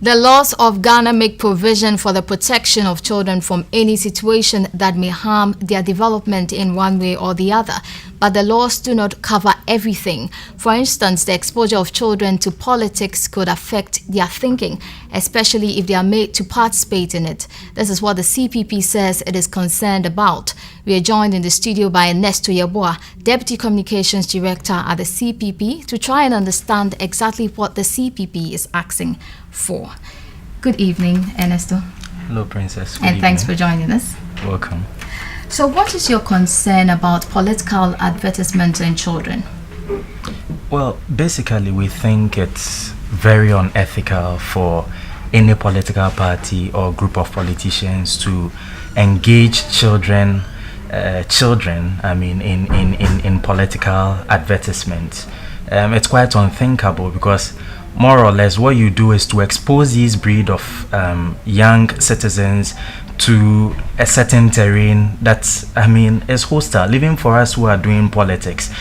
The laws of Ghana make provision for the protection of children from any situation that may harm their development in one way or the other. But the laws do not cover everything. For instance, the exposure of children to politics could affect their thinking, especially if they are made to participate in it. This is what the CPP says it is concerned about. We are joined in the studio by Ernesto Yeboah, Deputy Communications Director at the CPP, to try and understand exactly what the CPP is asking for. Good evening, Ernesto. Hello, Princess. And thanks for joining us. Welcome. So what is your concern about political advertisements in children? Well, basically, we think it's very unethical for any political party or group of politicians to engage children in political advertisements. It's quite unthinkable because more or less what you do is to expose these breed of young citizens to a certain terrain that is hostile, even for us who are doing politics.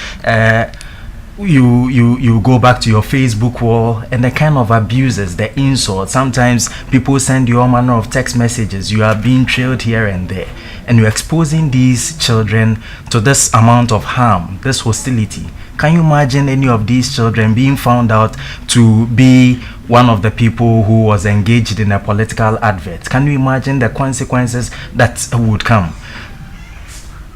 You go back to your Facebook wall and the kind of abuses, the insults. Sometimes people send you all manner of text messages. You are being trailed here and there, and you're exposing these children to this amount of harm, this hostility. Can you imagine any of these children being found out to be one of the people who was engaged in a political advert? Can you imagine the consequences that would come?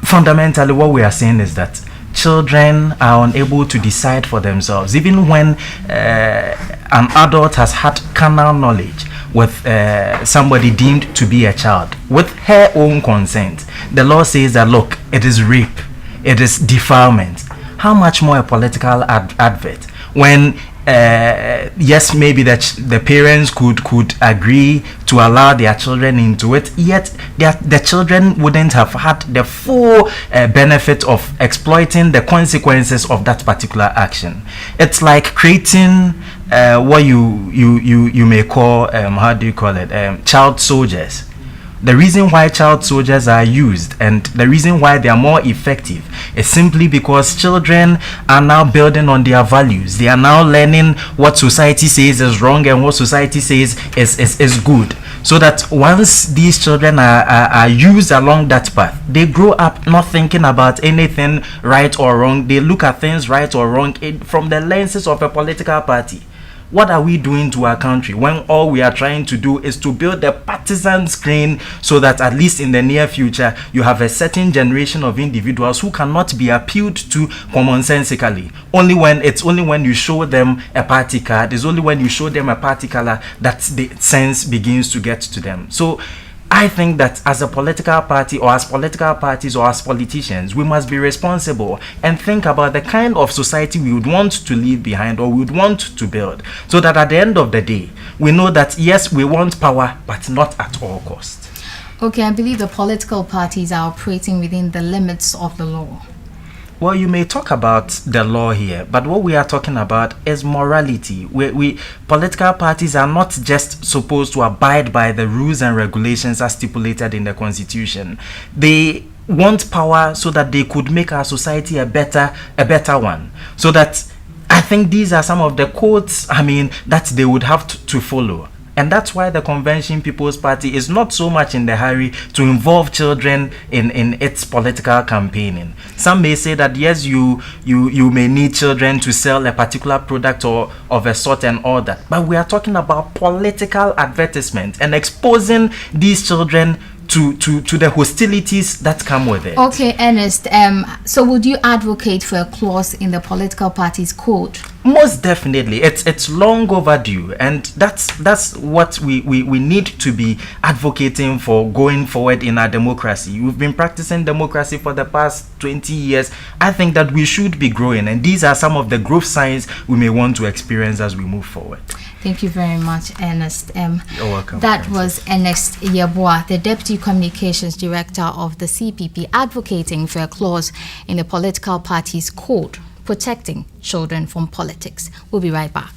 Fundamentally, what we are saying is that children are unable to decide for themselves. Even when an adult has had carnal knowledge with somebody deemed to be a child, with her own consent, the law says that, look, it is rape, it is defilement. How much more a political advert when yes, maybe the parents could agree to allow their children into it, yet the children wouldn't have had the full benefit of exploiting the consequences of that particular action. It's like creating what you may call child soldiers. The reason why child soldiers are used and the reason why they are more effective is simply because children are now building on their values. They are now learning what society says is wrong and what society says is good. So that once these children are used along that path, they grow up not thinking about anything right or wrong. They look at things right or wrong from the lenses of a political party. What are we doing to our country when all we are trying to do is to build a partisan screen so that at least in the near future you have a certain generation of individuals who cannot be appealed to commonsensically? Only when you show them a party card, it's only when you show them a party color that the sense begins to get to them. So I think that as a political party or as political parties or as politicians, we must be responsible and think about the kind of society we would want to leave behind or we would want to build, so that at the end of the day, we know that yes, we want power, but not at all costs. Okay, I believe the political parties are operating within the limits of the law. Well, you may talk about the law here, but what we are talking about is morality. We political parties are not just supposed to abide by the rules and regulations as stipulated in the Constitution. They want power so that they could make our society a better one. So that I think these are some of the codes, that they would have to follow. And that's why the Convention People's Party is not so much in the hurry to involve children in its political campaigning. Some may say that yes, you may need children to sell a particular product or of a sort and all that. But we are talking about political advertisement and exposing these children to the hostilities that come with it. Okay, Ernest. So would you advocate for a clause in the political party's code? Most definitely. It's long overdue, and that's what we need to be advocating for going forward in our democracy. We've been practicing democracy for the past 20 years. I think that we should be growing, and these are some of the growth signs we may want to experience as we move forward. Thank you very much, Ernest. You're welcome. That was Ernest Yeboah, the Deputy Communications Director of the CPP, advocating for a clause in the political party's code protecting children from politics. We'll be right back.